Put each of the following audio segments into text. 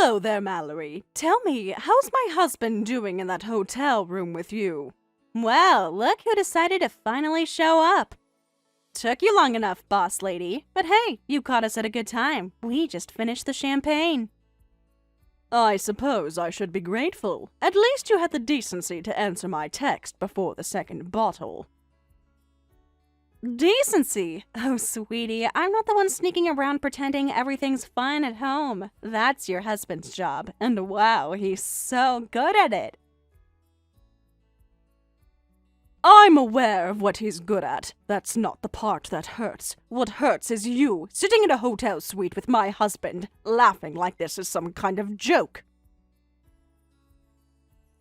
Hello there, Mallerie. Tell me, how's my husband doing in that hotel room with you? Well, look who decided to finally show up. Took you long enough, boss lady. But hey, you caught us at a good time. We just finished the champagne. I suppose I should be grateful. At least you had the decency to answer my text before the second bottle. Decency? Oh, sweetie, I'm not the one sneaking around pretending everything's fine at home. That's your husband's job, and wow, he's so good at it. I'm aware of what he's good at. That's not the part that hurts. What hurts is you, sitting in a hotel suite with my husband, laughing like this is some kind of joke.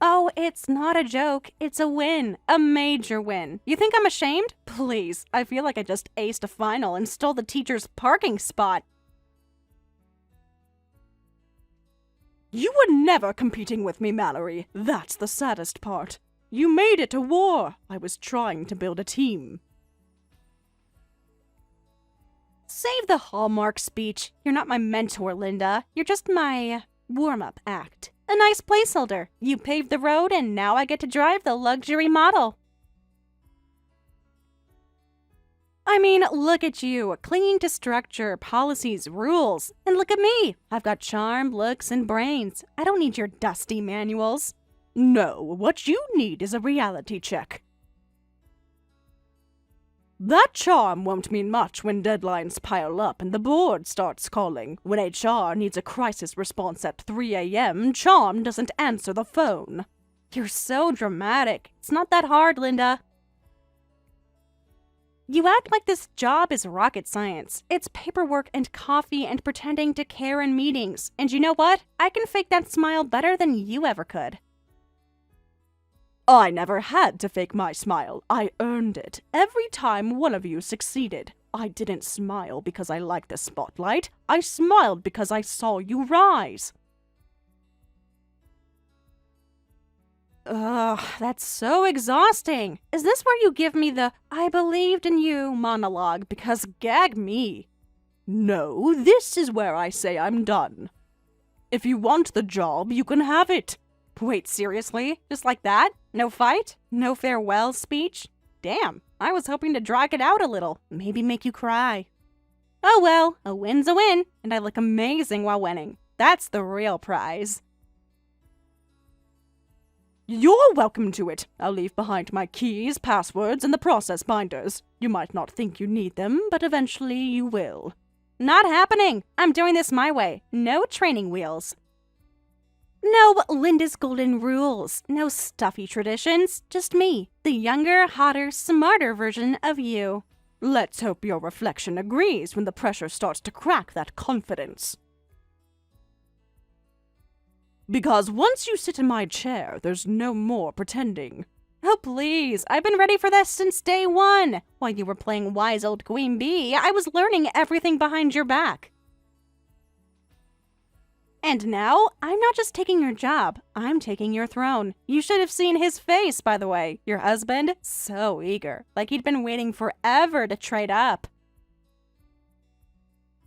Oh, it's not a joke. It's a win. A major win. You think I'm ashamed? Please, I feel like I just aced a final and stole the teacher's parking spot. You were never competing with me, Mallerie. That's the saddest part. You made it to war. I was trying to build a team. Save the Hallmark speech. You're not my mentor, Linda. You're just my warm-up act. A nice placeholder. You paved the road, and now I get to drive the luxury model. I mean, look at you, clinging to structure, policies, rules. And look at me. I've got charm, looks, and brains. I don't need your dusty manuals. No, what you need is a reality check. That charm won't mean much when deadlines pile up and the board starts calling. When HR needs a crisis response at 3 a.m., charm doesn't answer the phone. You're so dramatic. It's not that hard, Linda. You act like this job is rocket science. It's paperwork and coffee and pretending to care in meetings. And you know what? I can fake that smile better than you ever could. I never had to fake my smile. I earned it. Every time one of you succeeded. I didn't smile because I liked the spotlight. I smiled because I saw you rise. Ugh, that's so exhausting. Is this where you give me the "I believed in you" monologue? Because gag me. No, this is where I say I'm done. If you want the job, you can have it. Wait, seriously? Just like that? No fight? No farewell speech? Damn, I was hoping to drag it out a little. Maybe make you cry. Oh well, a win's a win, and I look amazing while winning. That's the real prize. You're welcome to it. I'll leave behind my keys, passwords, and the process binders. You might not think you need them, but eventually you will. Not happening. I'm doing this my way. No training wheels. No Linda's golden rules. No stuffy traditions. Just me, the younger, hotter, smarter version of you. Let's hope your reflection agrees when the pressure starts to crack that confidence. Because once you sit in my chair, there's no more pretending. Oh, please. I've been ready for this since day one. While you were playing wise old Queen Bee, I was learning everything behind your back. And now, I'm not just taking your job, I'm taking your throne. You should have seen his face, by the way. Your husband, so eager, like he'd been waiting forever to trade up.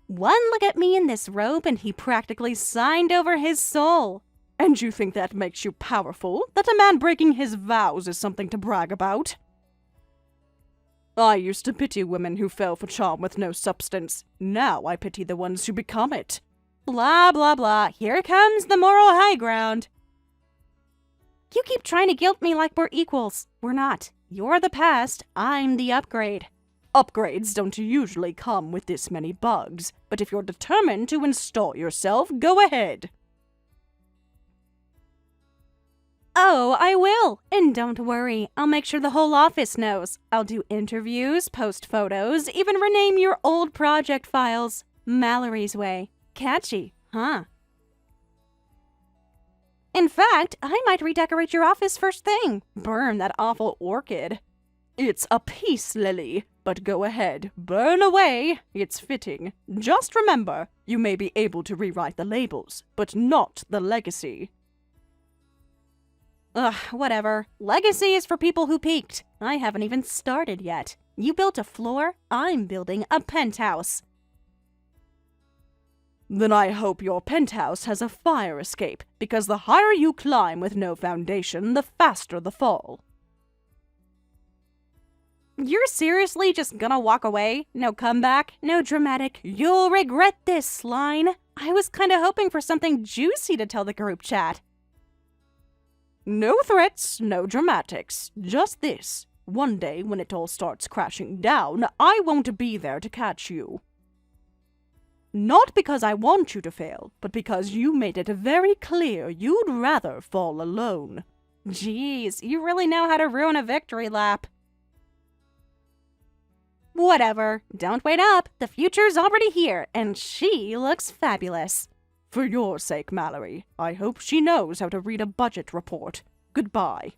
One look at me in this robe and he practically signed over his soul. And you think that makes you powerful? That a man breaking his vows is something to brag about? I used to pity women who fell for charm with no substance. Now I pity the ones who become it. Blah, blah, blah. Here comes the moral high ground. You keep trying to guilt me like we're equals. We're not. You're the past. I'm the upgrade. Upgrades don't usually come with this many bugs, but if you're determined to install yourself, go ahead. Oh, I will. And don't worry. I'll make sure the whole office knows. I'll do interviews, post photos, even rename your old project files. Mallory's way. Catchy, huh? In fact, I might redecorate your office first thing. Burn that awful orchid. It's a peace lily, but go ahead, burn away. It's fitting. Just remember, you may be able to rewrite the labels, but not the legacy. Ugh, whatever. Legacy is for people who peaked. I haven't even started yet. You built a floor, I'm building a penthouse. Then I hope your penthouse has a fire escape, because the higher you climb with no foundation, the faster the fall. You're seriously just gonna walk away? No comeback? No dramatic, "You'll regret this" line? I was kinda hoping for something juicy to tell the group chat. No threats, no dramatics. Just this. One day, when it all starts crashing down, I won't be there to catch you. Not because I want you to fail, but because you made it very clear you'd rather fall alone. Jeez, you really know how to ruin a victory lap. Whatever. Don't wait up. The future's already here, and she looks fabulous. For your sake, Mallerie, I hope she knows how to read a budget report. Goodbye.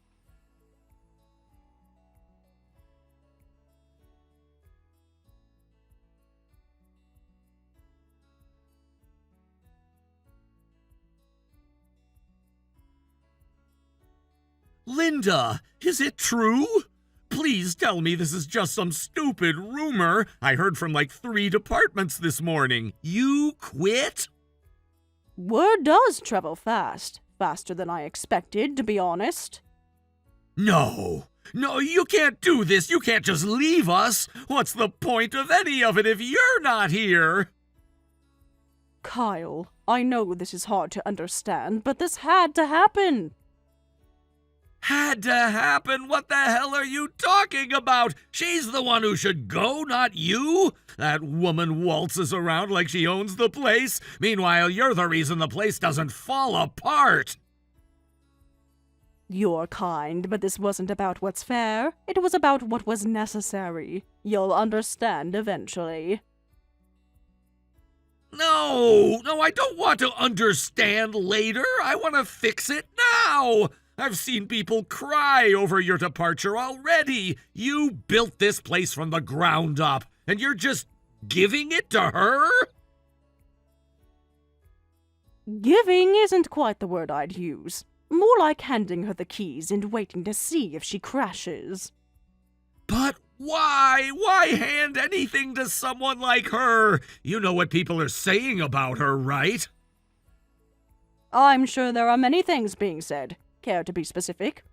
Linda, is it true? Please tell me this is just some stupid rumor. I heard from like 3 departments this morning. You quit? Word does travel fast. Faster than I expected, to be honest. No, you can't do this. You can't just leave us. What's the point of any of it if you're not here? Kyle, I know this is hard to understand, but this had to happen. Had to happen? What the hell are you talking about? She's the one who should go, not you. That woman waltzes around like she owns the place. Meanwhile, you're the reason the place doesn't fall apart. You're kind, but this wasn't about what's fair. It was about what was necessary. You'll understand eventually. No, I don't want to understand later. I want to fix it now. I've seen people cry over your departure already. You built this place from the ground up, and you're just giving it to her? Giving isn't quite the word I'd use. More like handing her the keys and waiting to see if she crashes. But why? Why hand anything to someone like her? You know what people are saying about her, right? I'm sure there are many things being said. Care to be specific?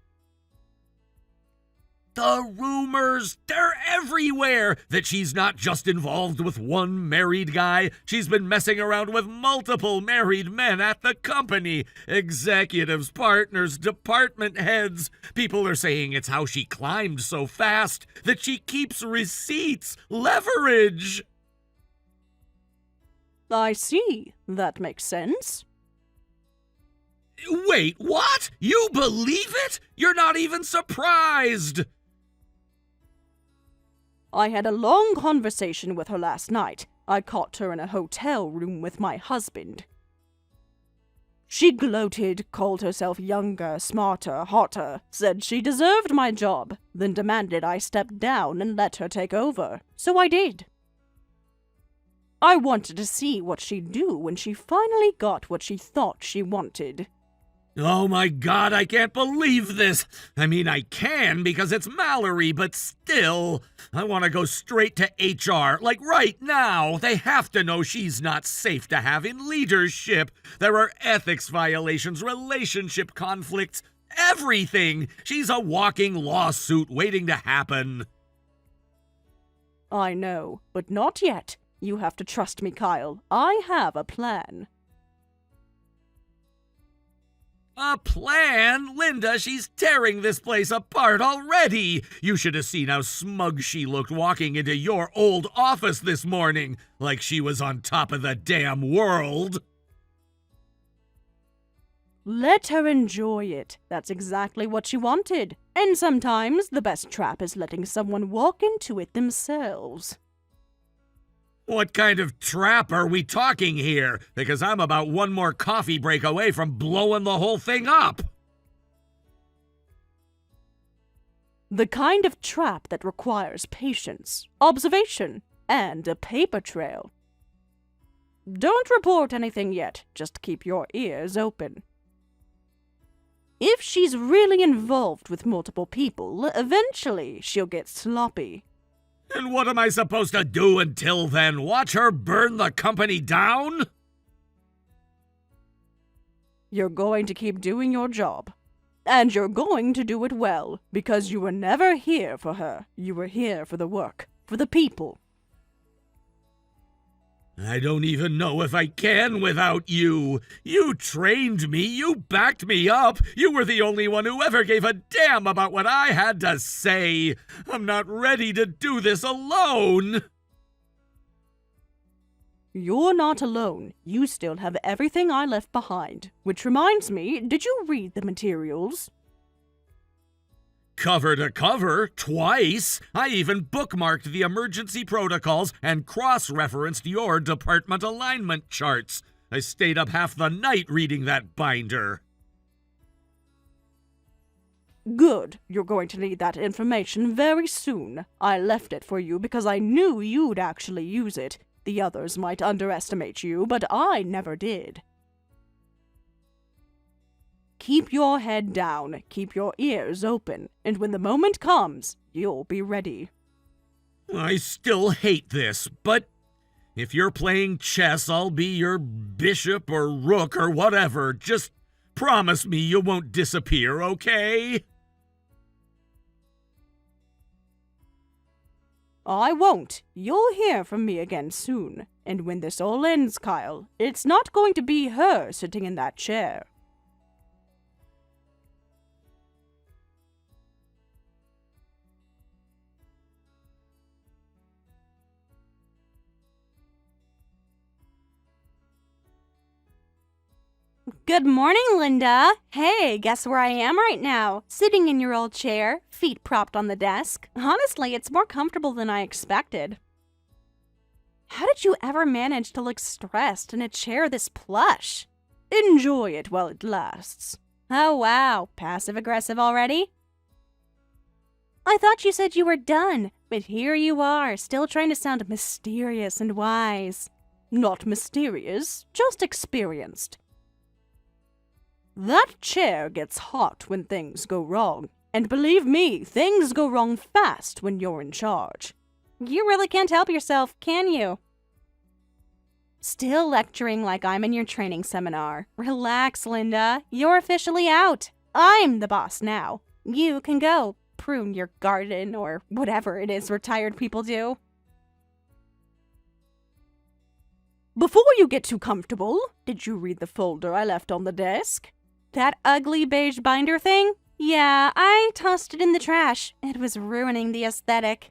The rumors, they're everywhere. That she's not just involved with one married guy. She's been messing around with multiple married men at the company. Executives, partners, department heads. People are saying it's how she climbed so fast. That she keeps receipts, leverage. I see. That makes sense. Wait, what? You believe it? You're not even surprised. I had a long conversation with her last night. I caught her in a hotel room with my husband. She gloated, called herself younger, smarter, hotter, said she deserved my job, then demanded I step down and let her take over. So I did. I wanted to see what she'd do when she finally got what she thought she wanted. Oh my God, I can't believe this. I mean, I can because it's Mallerie, but still, I want to go straight to HR, like right now. They have to know she's not safe to have in leadership. There are ethics violations, relationship conflicts, everything. She's a walking lawsuit waiting to happen. I know, but not yet. You have to trust me, Kyle. I have a plan. A plan? Linda, she's tearing this place apart already. You should have seen how smug she looked walking into your old office this morning, like she was on top of the damn world. Let her enjoy it. That's exactly what she wanted. And sometimes the best trap is letting someone walk into it themselves. What kind of trap are we talking here? Because I'm about one more coffee break away from blowing the whole thing up. The kind of trap that requires patience, observation, and a paper trail. Don't report anything yet, just keep your ears open. If she's really involved with multiple people, eventually she'll get sloppy. And what am I supposed to do until then? Watch her burn the company down? You're going to keep doing your job. And you're going to do it well, because you were never here for her. You were here for the work, for the people. I don't even know if I can without you. You trained me. You backed me up. You were the only one who ever gave a damn about what I had to say. I'm not ready to do this alone. You're not alone. You still have everything I left behind. Which reminds me, did you read the materials? Cover to cover, twice. I even bookmarked the emergency protocols and cross-referenced your department alignment charts. I stayed up half the night reading that binder. Good. You're going to need that information very soon. I left it for you because I knew you'd actually use it. The others might underestimate you, but I never did. Keep your head down, keep your ears open, and when the moment comes, you'll be ready. I still hate this, but if you're playing chess, I'll be your bishop or rook or whatever. Just promise me you won't disappear, okay? I won't. You'll hear from me again soon. And when this all ends, Kyle, it's not going to be her sitting in that chair. Good morning, Linda. Hey, guess where I am right now? Sitting in your old chair, feet propped on the desk. Honestly, it's more comfortable than I expected. How did you ever manage to look stressed in a chair this plush? Enjoy it while it lasts. Oh wow, passive-aggressive already? I thought you said you were done, but here you are, still trying to sound mysterious and wise. Not mysterious, just experienced. That chair gets hot when things go wrong. And believe me, things go wrong fast when you're in charge. You really can't help yourself, can you? Still lecturing like I'm in your training seminar. Relax, Linda. You're officially out. I'm the boss now. You can go prune your garden or whatever it is retired people do. Before you get too comfortable, did you read the folder I left on the desk? That ugly beige binder thing? Yeah, I tossed it in the trash. It was ruining the aesthetic.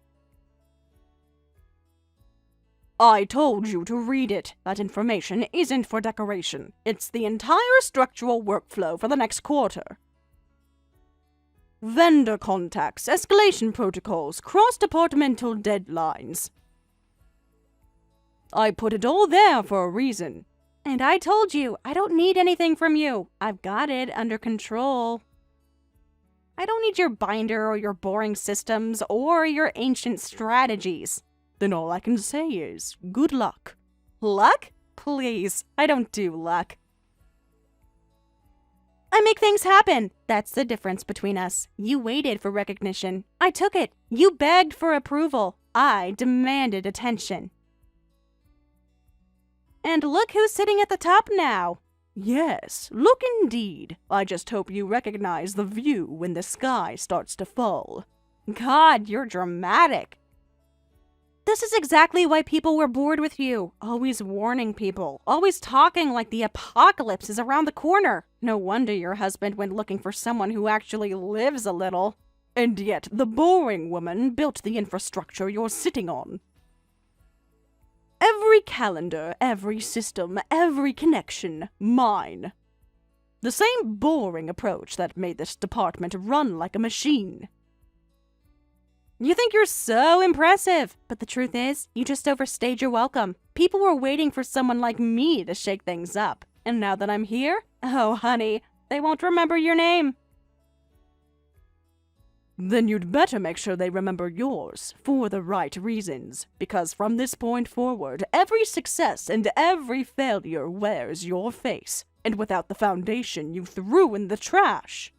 I told you to read it. That information isn't for decoration. It's the entire structural workflow for the next quarter. Vendor contacts, escalation protocols, cross-departmental deadlines. I put it all there for a reason. And I told you, I don't need anything from you. I've got it under control. I don't need your binder or your boring systems or your ancient strategies. Then all I can say is, good luck. Luck? Please, I don't do luck. I make things happen. That's the difference between us. You waited for recognition. I took it. You begged for approval. I demanded attention. And look who's sitting at the top now. Yes, look indeed. I just hope you recognize the view when the sky starts to fall. God, you're dramatic. This is exactly why people were bored with you. Always warning people. Always talking like the apocalypse is around the corner. No wonder your husband went looking for someone who actually lives a little. And yet, the boring woman built the infrastructure you're sitting on. Every calendar, every system, every connection, mine. The same boring approach that made this department run like a machine. You think you're so impressive, but the truth is, you just overstayed your welcome. People were waiting for someone like me to shake things up. And now that I'm here, oh honey, they won't remember your name. Then you'd better make sure they remember yours, for the right reasons, because from this point forward, every success and every failure wears your face, and without the foundation you threw in the trash,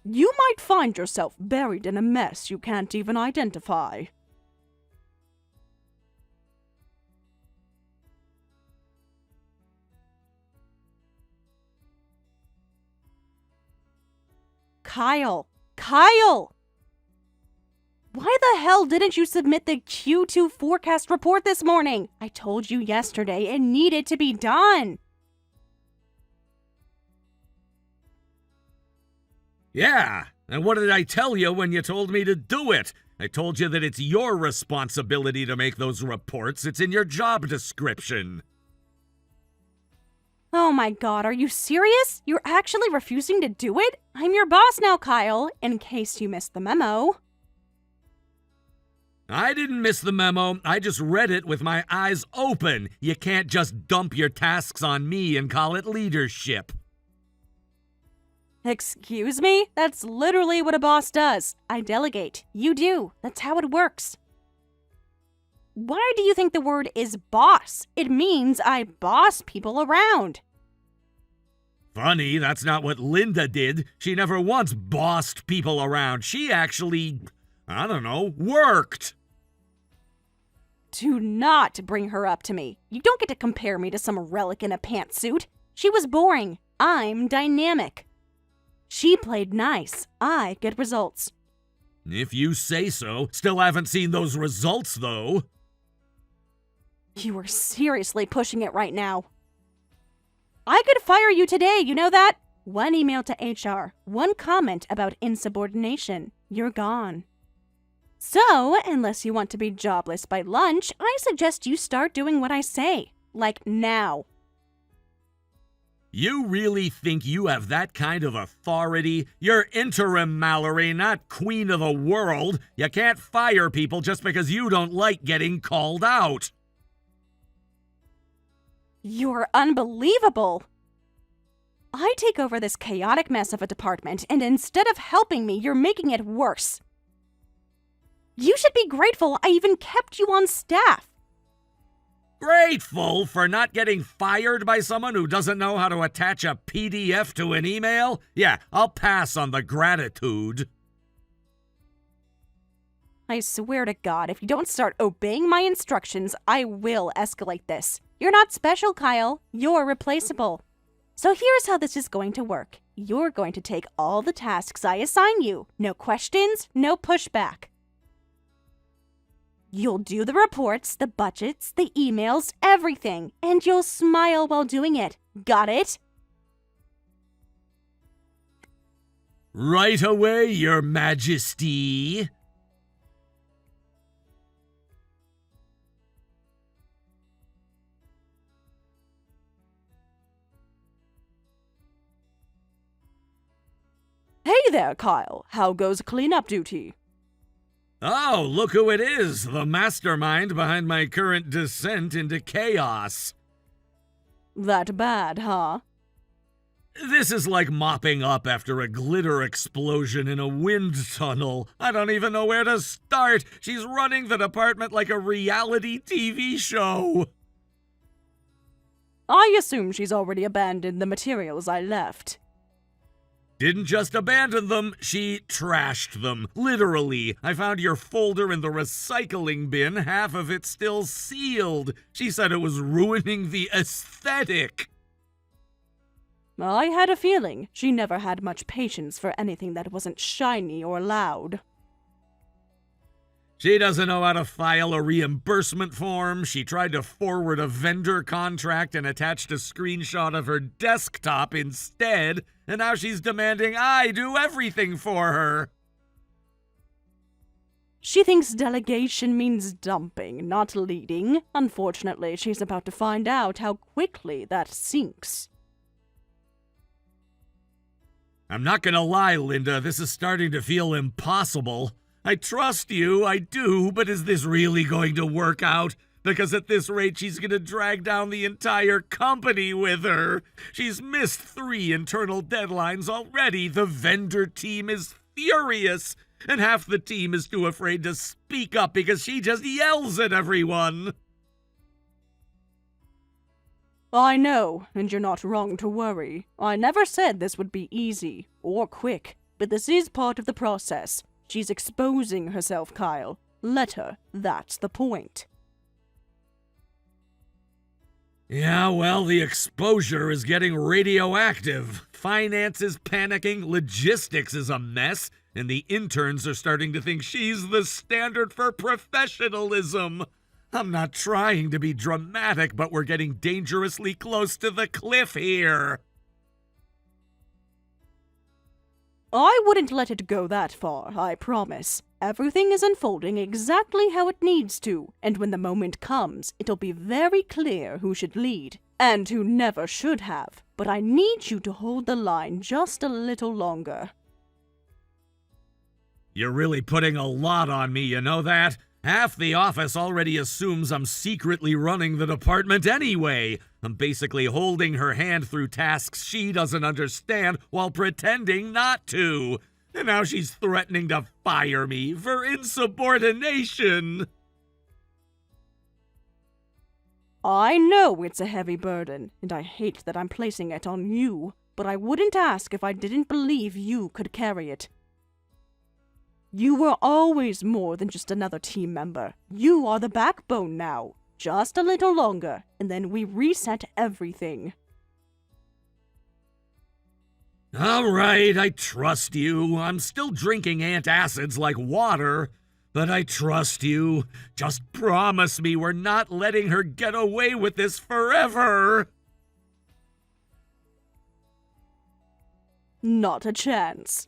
you might find yourself buried in a mess you can't even identify. Kyle! Kyle! Why the hell didn't you submit the Q2 forecast report this morning? I told you yesterday it needed to be done. Yeah, and what did I tell you when you told me to do it? I told you that it's your responsibility to make those reports. It's in your job description. Oh my god, are you serious? You're actually refusing to do it? I'm your boss now, Kyle, in case you missed the memo. I didn't miss the memo. I just read it with my eyes open. You can't just dump your tasks on me and call it leadership. Excuse me? That's literally what a boss does. I delegate. You do. That's how it works. Why do you think the word is boss? It means I boss people around. Funny, that's not what Linda did. She never once bossed people around. She actually, worked. Do not bring her up to me. You don't get to compare me to some relic in a pantsuit. She was boring. I'm dynamic. She played nice. I get results. If you say so. Still haven't seen those results, though. You are seriously pushing it right now. I could fire you today, you know that? One email to HR, one comment about insubordination. You're gone. So, unless you want to be jobless by lunch, I suggest you start doing what I say. Like now. You really think you have that kind of authority? You're interim, Mallerie, not queen of the world. You can't fire people just because you don't like getting called out. You're unbelievable. I take over this chaotic mess of a department, and instead of helping me, you're making it worse. You should be grateful I even kept you on staff. Grateful for not getting fired by someone who doesn't know how to attach a PDF to an email? Yeah, I'll pass on the gratitude. I swear to God, if you don't start obeying my instructions, I will escalate this. You're not special, Kyle. You're replaceable. So here's how this is going to work. You're going to take all the tasks I assign you. No questions, no pushback. You'll do the reports, the budgets, the emails, everything, and you'll smile while doing it. Got it? Right away, Your Majesty. Hey there, Kyle. How goes cleanup duty? Oh, look who it is, the mastermind behind my current descent into chaos. That bad, huh? This is like mopping up after a glitter explosion in a wind tunnel. I don't even know where to start. She's running the department like a reality TV show. I assume she's already abandoned the materials I left. Didn't just abandon them, she trashed them. Literally. I found your folder in the recycling bin, half of it still sealed. She said it was ruining the aesthetic. I had a feeling she never had much patience for anything that wasn't shiny or loud. She doesn't know how to file a reimbursement form. She tried to forward a vendor contract and attached a screenshot of her desktop instead, and now she's demanding I do everything for her. She thinks delegation means dumping, not leading. Unfortunately, she's about to find out how quickly that sinks. I'm not gonna lie, Linda, this is starting to feel impossible. I trust you, I do, but is this really going to work out? Because at this rate, she's gonna drag down the entire company with her. She's missed 3 internal deadlines already. The vendor team is furious, and half the team is too afraid to speak up because she just yells at everyone. I know, and you're not wrong to worry. I never said this would be easy or quick, but this is part of the process. She's exposing herself, Kyle. Let her. That's the point. Yeah, well, the exposure is getting radioactive. finance is panicking, logistics is a mess, and the interns are starting to think she's the standard for professionalism. I'm not trying to be dramatic, but we're getting dangerously close to the cliff here. I wouldn't let it go that far, I promise. Everything is unfolding exactly how it needs to, and when the moment comes, it'll be very clear who should lead, and who never should have. But I need you to hold the line just a little longer. You're really putting a lot on me, you know that? Half the office already assumes I'm secretly running the department anyway. I'm basically holding her hand through tasks she doesn't understand while pretending not to. And now she's threatening to fire me for insubordination. I know it's a heavy burden, and I hate that I'm placing it on you, but I wouldn't ask if I didn't believe you could carry it. You were always more than just another team member. You are the backbone now. Just a little longer, and then we reset everything. All right, I trust you. I'm still drinking antacids like water, but I trust you. Just promise me we're not letting her get away with this forever. Not a chance.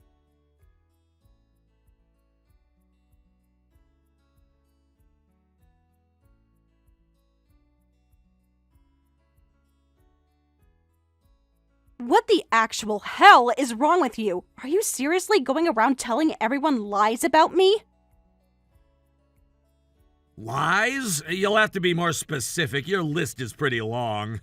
What the actual hell is wrong with you? Are you seriously going around telling everyone lies about me? Lies? You'll have to be more specific. Your list is pretty long.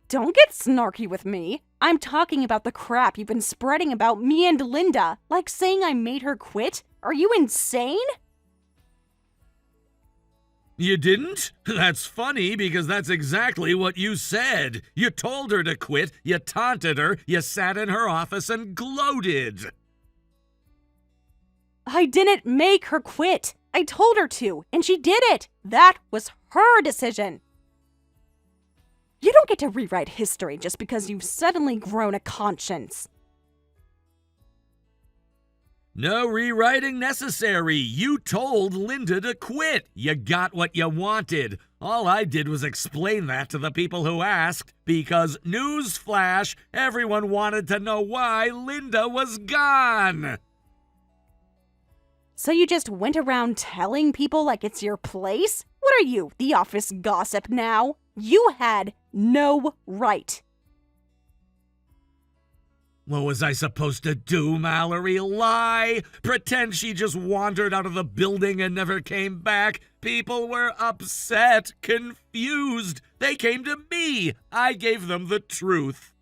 Don't get snarky with me. I'm talking about the crap you've been spreading about me and Linda, like saying I made her quit. Are you insane? You didn't? That's funny because that's exactly what you said. You told her to quit, you taunted her, you sat in her office and gloated. I didn't make her quit. I told her to, and she did it. That was her decision. You don't get to rewrite history just because you've suddenly grown a conscience. No rewriting necessary. You told Linda to quit. You got what you wanted. All I did was explain that to the people who asked, because newsflash, everyone wanted to know why Linda was gone. So you just went around telling people like it's your place? What are you, the office gossip now? You had no right. What was I supposed to do, Mallerie? Lie? Pretend she just wandered out of the building and never came back? People were upset, confused. They came to me. I gave them the truth.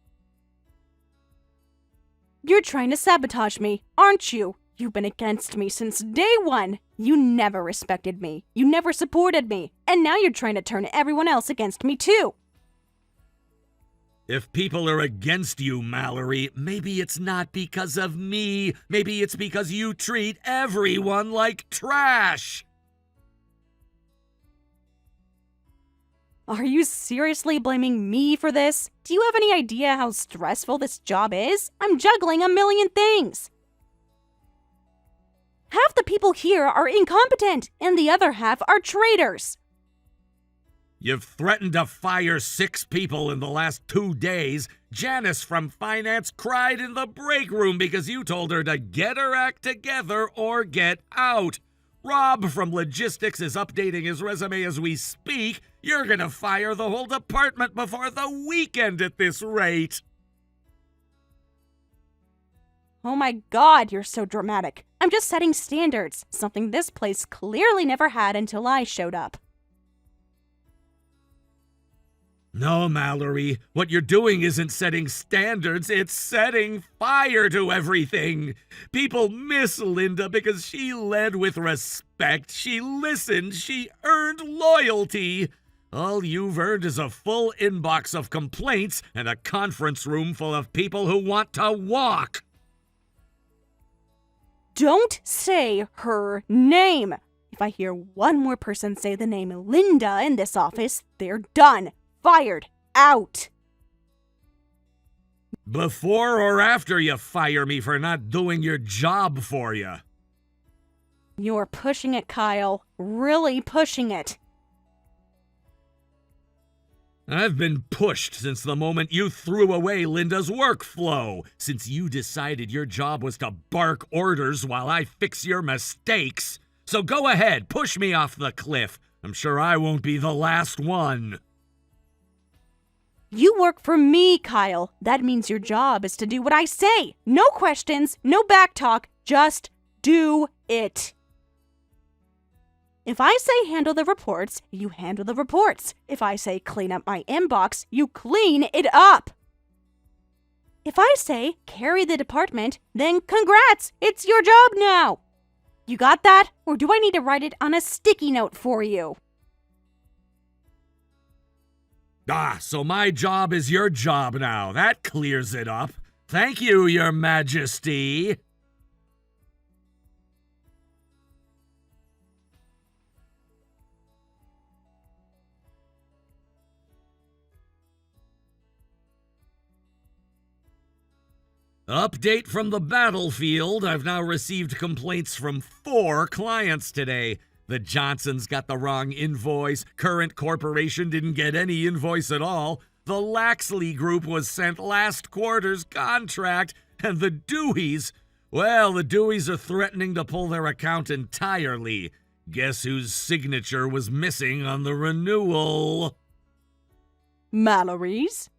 You're trying to sabotage me, aren't you? You've been against me since day one. You never respected me. You never supported me. And now you're trying to turn everyone else against me too. If people are against you, Mallerie, maybe it's not because of me. Maybe it's because you treat everyone like trash. Are you seriously blaming me for this? Do you have any idea how stressful this job is? I'm juggling a million things. Half the people here are incompetent, and the other half are traitors. You've threatened to fire 6 people in the last 2 days. Janice from finance cried in the break room because you told her to get her act together or get out. Rob from logistics is updating his resume as we speak. You're gonna fire the whole department before the weekend at this rate. Oh my god, you're so dramatic. I'm just setting standards, something this place clearly never had until I showed up. No, Mallerie, what you're doing isn't setting standards, it's setting fire to everything. People miss Linda because she led with respect, she listened, she earned loyalty. All you've earned is a full inbox of complaints and a conference room full of people who want to walk. Don't say her name. If I hear one more person say the name Linda in this office, they're done. Fired. Out. Before or after you fire me for not doing your job for you? You're pushing it, Kyle. Really pushing it. I've been pushed since the moment you threw away Linda's workflow, since you decided your job was to bark orders while I fix your mistakes. So go ahead, push me off the cliff. I'm sure I won't be the last one. You work for me, Kyle. That means your job is to do what I say. No questions, no backtalk, just do it. If I say handle the reports, you handle the reports. If I say clean up my inbox, you clean it up. If I say carry the department, then congrats, it's your job now. You got that? Or do I need to write it on a sticky note for you? So my job is your job now. That clears it up. Thank you, Your Majesty. Update from the battlefield. I've now received complaints from 4 clients today. The Johnsons got the wrong invoice. Current Corporation didn't get any invoice at all. The Laxley Group was sent last quarter's contract. And the Deweys, well, the Deweys are threatening to pull their account entirely. Guess whose signature was missing on the renewal? Mallory's?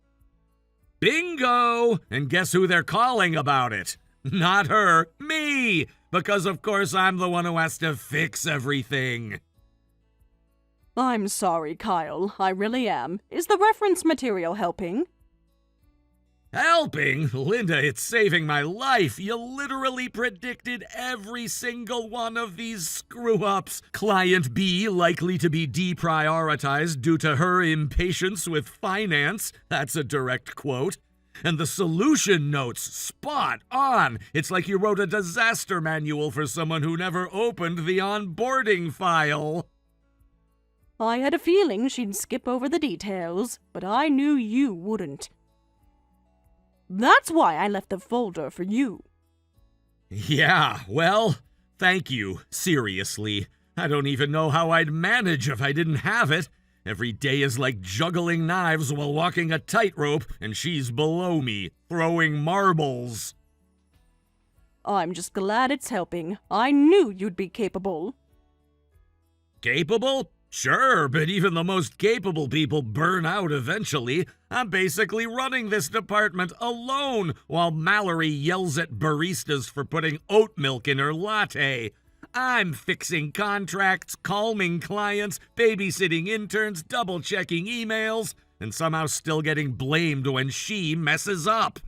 Bingo! And guess who they're calling about it? Not her, me! Because of course I'm the one who has to fix everything. I'm sorry, Kyle. I really am. Is the reference material helping? Helping? Linda, it's saving my life. You literally predicted every single one of these screw-ups. Client B likely to be deprioritized due to her impatience with finance. That's a direct quote. And the solution notes, spot on. It's like you wrote a disaster manual for someone who never opened the onboarding file. I had a feeling she'd skip over the details, but I knew you wouldn't. That's why I left the folder for you. Yeah, well, thank you, seriously. I don't even know how I'd manage if I didn't have it. Every day is like juggling knives while walking a tightrope, and she's below me, throwing marbles. I'm just glad it's helping. I knew you'd be capable. Capable? Sure, but even the most capable people burn out eventually. I'm basically running this department alone while Mallerie yells at baristas for putting oat milk in her latte. I'm fixing contracts, calming clients, babysitting interns, double-checking emails, and somehow still getting blamed when she messes up.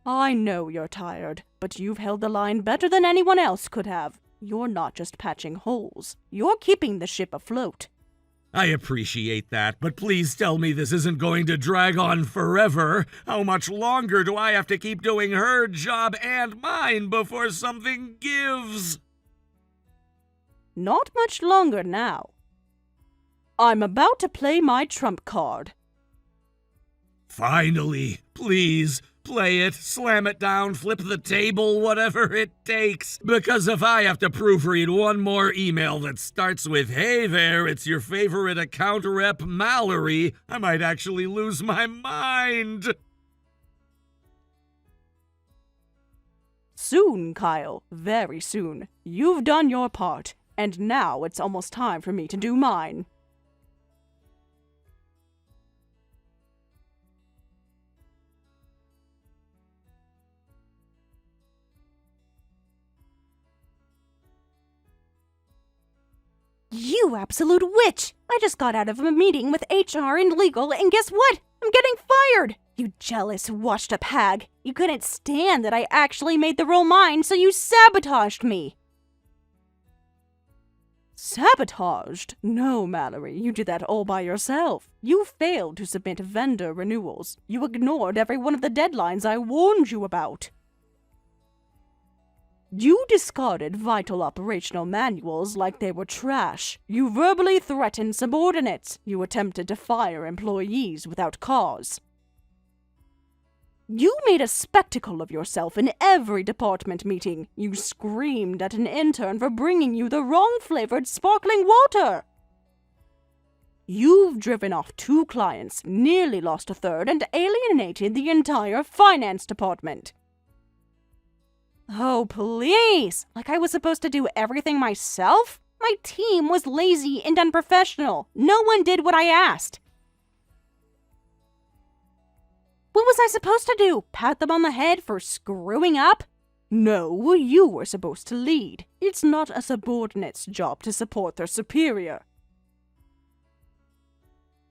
I know you're tired, but you've held the line better than anyone else could have. You're not just patching holes. You're keeping the ship afloat. I appreciate that, but please tell me this isn't going to drag on forever. How much longer do I have to keep doing her job and mine before something gives? Not much longer now. I'm about to play my trump card. Finally, please. Play it, slam it down, flip the table, whatever it takes. Because if I have to proofread one more email that starts with, "Hey there, it's your favorite account rep, Mallerie," I might actually lose my mind. Soon, Kyle. Very soon. You've done your part, and now it's almost time for me to do mine. You absolute witch! I just got out of a meeting with HR and legal, and guess what? I'm getting fired! You jealous, washed-up hag. You couldn't stand that I actually made the role mine, so you sabotaged me. Sabotaged? No, Mallerie, you did that all by yourself. You failed to submit vendor renewals. You ignored every one of the deadlines I warned you about. You discarded vital operational manuals like they were trash. You verbally threatened subordinates. You attempted to fire employees without cause. You made a spectacle of yourself in every department meeting. You screamed at an intern for bringing you the wrong-flavored sparkling water. You've driven off 2 clients, nearly lost a third, and alienated the entire finance department. Oh, please! Like I was supposed to do everything myself? My team was lazy and unprofessional. No one did what I asked. What was I supposed to do? Pat them on the head for screwing up? No, you were supposed to lead. It's not a subordinate's job to support their superior.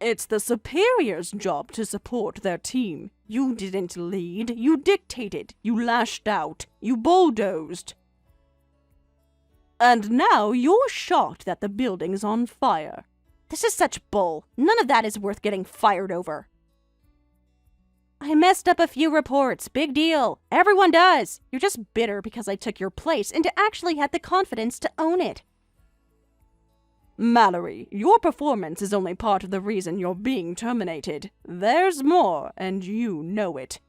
It's the superior's job to support their team. You didn't lead, you dictated, you lashed out, you bulldozed. And now you're shocked that the building's on fire. This is such bull. None of that is worth getting fired over. I messed up a few reports. Big deal. Everyone does. You're just bitter because I took your place and actually had the confidence to own it. Mallerie, your performance is only part of the reason you're being terminated. There's more, and you know it.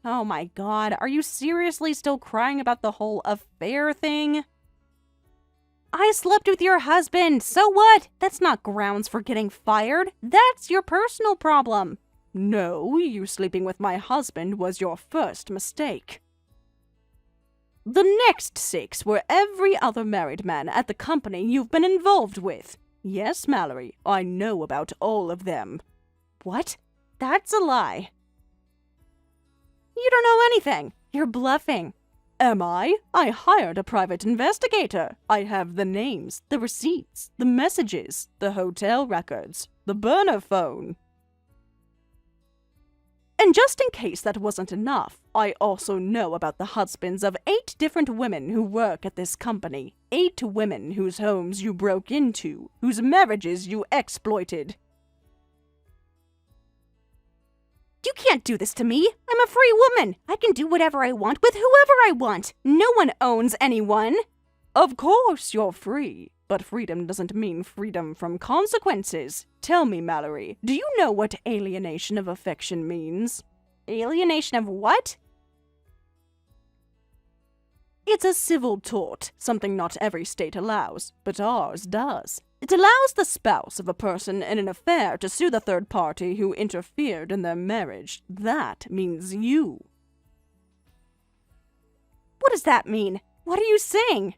Oh my god, are you seriously still crying about the whole affair thing? I slept with your husband, so what? That's not grounds for getting fired. That's your personal problem. No, you sleeping with my husband was your first mistake. The next 6 were every other married man at the company you've been involved with. Yes, Mallerie, I know about all of them. What? That's a lie. You don't know anything. You're bluffing. Am I? I hired a private investigator. I have the names, the receipts, the messages, the hotel records, the burner phone. And just in case that wasn't enough, I also know about the husbands of 8 different women who work at this company. 8 women whose homes you broke into, whose marriages you exploited. You can't do this to me. I'm a free woman. I can do whatever I want with whoever I want. No one owns anyone. Of course you're free, but freedom doesn't mean freedom from consequences. Tell me, Mallerie, do you know what alienation of affection means? Alienation of what? It's a civil tort, something not every state allows, but ours does. It allows the spouse of a person in an affair to sue the third party who interfered in their marriage. That means you. What does that mean? What are you saying?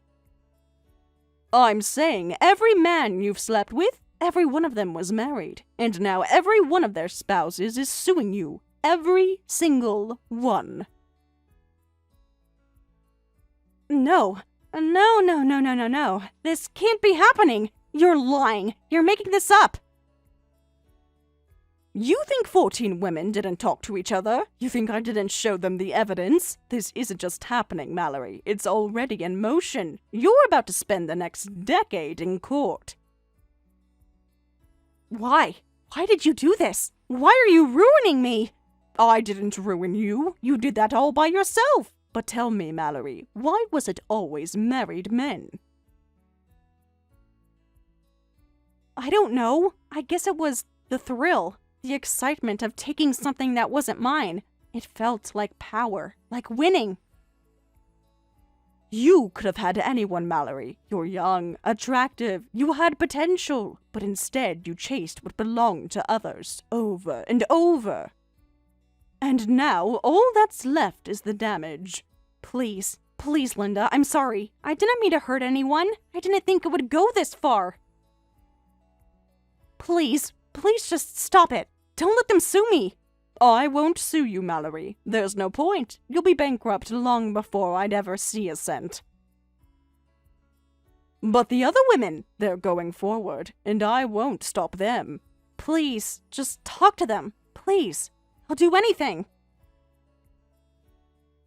I'm saying every man you've slept with, every one of them was married, and now every one of their spouses is suing you. Every single one. No. No. This can't be happening. You're lying. You're making this up. You think 14 women didn't talk to each other? You think I didn't show them the evidence? This isn't just happening, Mallerie. It's already in motion. You're about to spend the next decade in court. Why? Why did you do this? Why are you ruining me? I didn't ruin you. You did that all by yourself. But tell me, Mallerie, why was it always married men? I don't know. I guess it was the thrill. The excitement of taking something that wasn't mine. It felt like power, like winning. You could have had anyone, Mallerie. You're young, attractive, you had potential, but instead you chased what belonged to others, over and over. And now all that's left is the damage. Please, Linda, I'm sorry. I didn't mean to hurt anyone. I didn't think it would go this far. Please just stop it. Don't let them sue me. I won't sue you, Mallerie. There's no point. You'll be bankrupt long before I'd ever see a cent. But the other women, they're going forward, and I won't stop them. Please, just talk to them. Please. I'll do anything.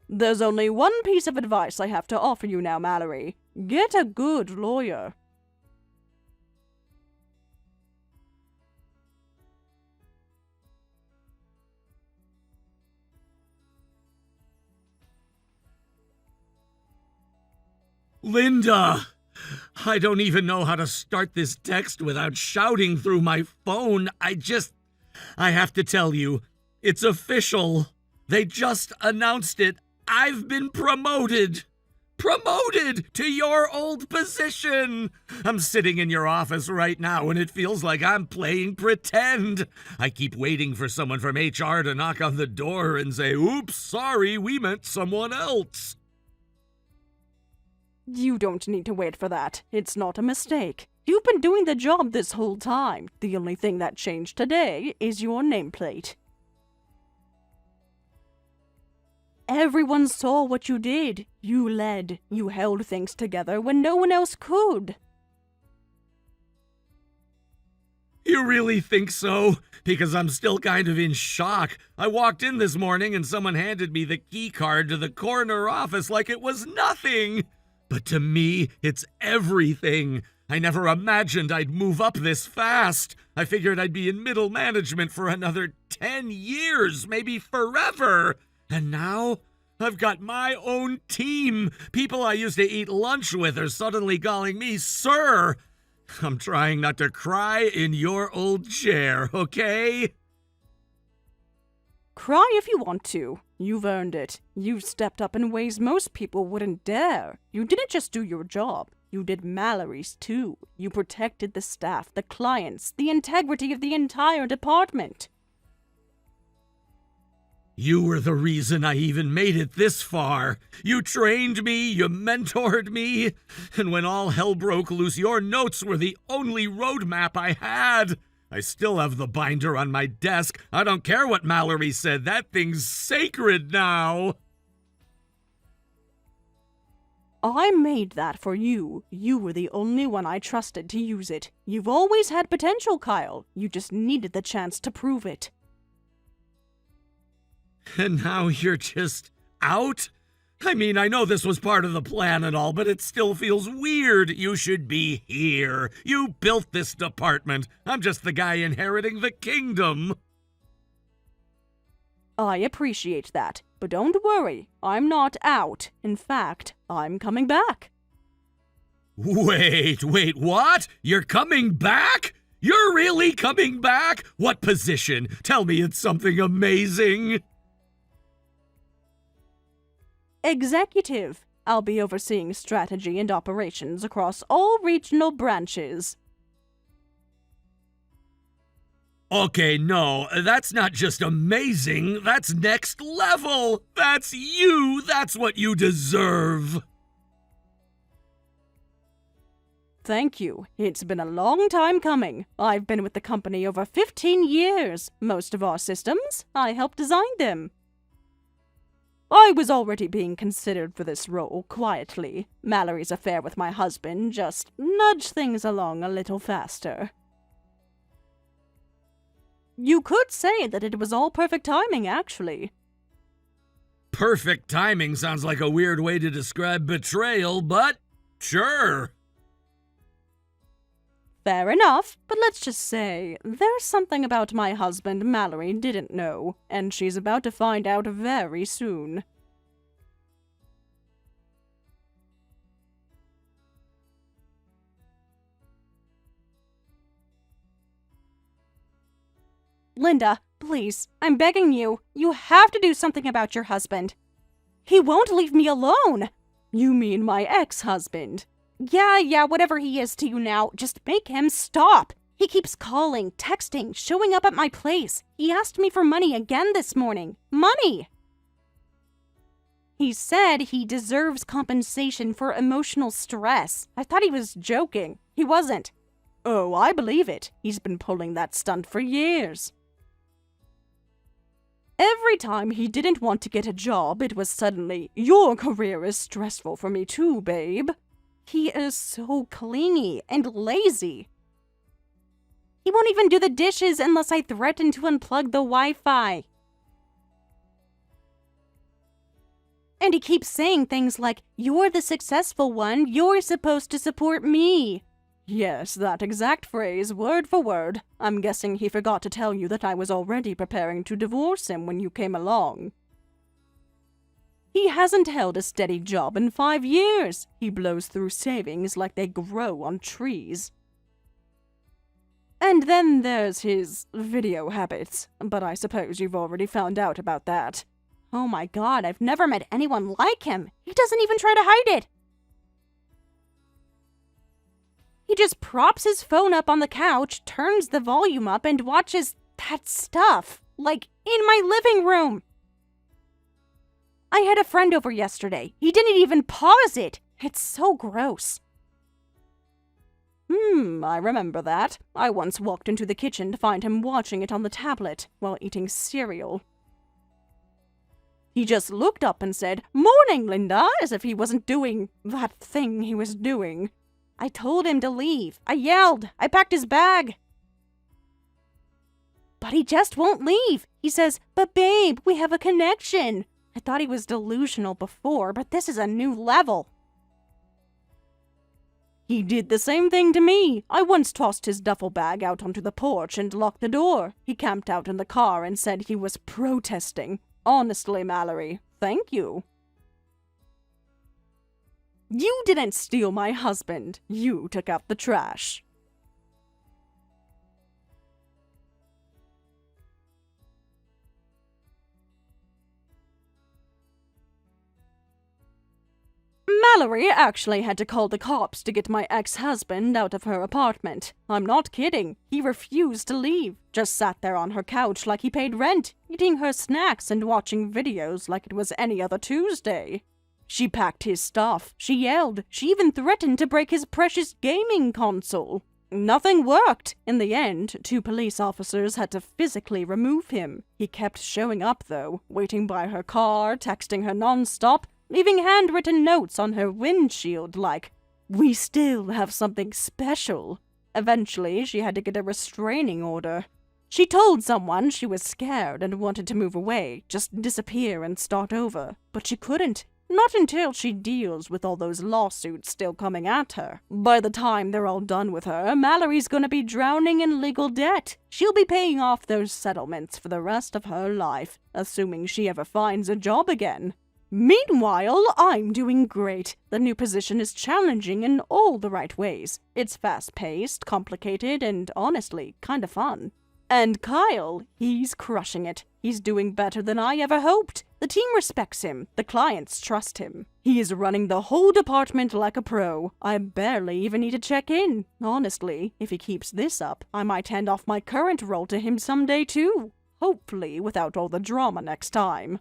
There's only one piece of advice I have to offer you now, Mallerie. Get a good lawyer. Linda! I don't even know how to start this text without shouting through my phone. I have to tell you, it's official. They just announced it. I've been promoted. Promoted to your old position. I'm sitting in your office right now and it feels like I'm playing pretend. I keep waiting for someone from HR to knock on the door and say, "Oops, sorry, we meant someone else." You don't need to wait for that. It's not a mistake. You've been doing the job this whole time. The only thing that changed today is your nameplate. Everyone saw what you did. You led. You held things together when no one else could. You really think so? Because I'm still kind of in shock. I walked in this morning and someone handed me the key card to the corner office like it was nothing. But to me, it's everything. I never imagined I'd move up this fast. I figured I'd be in middle management for another 10 years, maybe forever. And now, I've got my own team. People I used to eat lunch with are suddenly calling me sir. I'm trying not to cry in your old chair, okay? Cry if you want to. You've earned it. You've stepped up in ways most people wouldn't dare. You didn't just do your job. You did Mallory's too. You protected the staff, the clients, the integrity of the entire department. You were the reason I even made it this far. You trained me, you mentored me, and when all hell broke loose, your notes were the only roadmap I had. I still have the binder on my desk. I don't care what Mallerie said. That thing's sacred now. I made that for you. You were the only one I trusted to use it. You've always had potential, Kyle. You just needed the chance to prove it. And now you're just out? I mean, I know this was part of the plan and all, but it still feels weird. You should be here. You built this department. I'm just the guy inheriting the kingdom. I appreciate that, but don't worry. I'm not out. In fact, I'm coming back. Wait, what? You're coming back? You're really coming back? What position? Tell me it's something amazing. Executive. I'll be overseeing strategy and operations across all regional branches. Okay, no, that's not just amazing, that's next level! That's you! That's what you deserve! Thank you. It's been a long time coming. I've been with the company over 15 years. Most of our systems, I helped design them. I was already being considered for this role quietly. Mallory's affair with my husband just nudged things along a little faster. You could say that it was all perfect timing, actually. Perfect timing sounds like a weird way to describe betrayal, but sure. Fair enough, but let's just say, there's something about my husband Mallory didn't know, and she's about to find out very soon. Linda, please, I'm begging you. You have to do something about your husband. He won't leave me alone. You mean my ex-husband? Yeah, whatever he is to you now, just make him stop. He keeps calling, texting, showing up at my place. He asked me for money again this morning. Money! He said he deserves compensation for emotional stress. I thought he was joking. He wasn't. Oh, I believe it. He's been pulling that stunt for years. Every time he didn't want to get a job, it was suddenly, "Your career is stressful for me too, babe." He is so clingy and lazy. He won't even do the dishes unless I threaten to unplug the Wi-Fi. And he keeps saying things like, "You're the successful one, you're supposed to support me." Yes, that exact phrase, word for word. I'm guessing he forgot to tell you that I was already preparing to divorce him when you came along. He hasn't held a steady job in 5 years. He blows through savings like they grow on trees. And then there's his video habits, but I suppose you've already found out about that. Oh my god, I've never met anyone like him. He doesn't even try to hide it. He just props his phone up on the couch, turns the volume up, and watches that stuff. Like, in my living room. I had a friend over yesterday. He didn't even pause it. It's so gross. I remember that. I once walked into the kitchen to find him watching it on the tablet while eating cereal. He just looked up and said, "Morning, Linda," as if he wasn't doing that thing he was doing. I told him to leave. I yelled. I packed his bag. But he just won't leave. He says, "But babe, we have a connection." I thought he was delusional before, but this is a new level. He did the same thing to me. I once tossed his duffel bag out onto the porch and locked the door. He camped out in the car and said he was protesting. Honestly, Mallerie, thank you. You didn't steal my husband. You took out the trash. Mallerie actually had to call the cops to get my ex-husband out of her apartment. I'm not kidding. He refused to leave. Just sat there on her couch like he paid rent, eating her snacks and watching videos like it was any other Tuesday. She packed his stuff. She yelled. She even threatened to break his precious gaming console. Nothing worked. In the end, 2 police officers had to physically remove him. He kept showing up, though, waiting by her car, texting her non-stop, leaving handwritten notes on her windshield like, "We still have something special." Eventually, she had to get a restraining order. She told someone she was scared and wanted to move away, just disappear and start over. But she couldn't. Not until she deals with all those lawsuits still coming at her. By the time they're all done with her, Mallory's gonna be drowning in legal debt. She'll be paying off those settlements for the rest of her life, assuming she ever finds a job again. Meanwhile, I'm doing great. The new position is challenging in all the right ways. It's fast-paced, complicated, and honestly, kinda fun. And Kyle, he's crushing it. He's doing better than I ever hoped. The team respects him. The clients trust him. He is running the whole department like a pro. I barely even need to check in. Honestly, if he keeps this up, I might hand off my current role to him someday too. Hopefully without all the drama next time.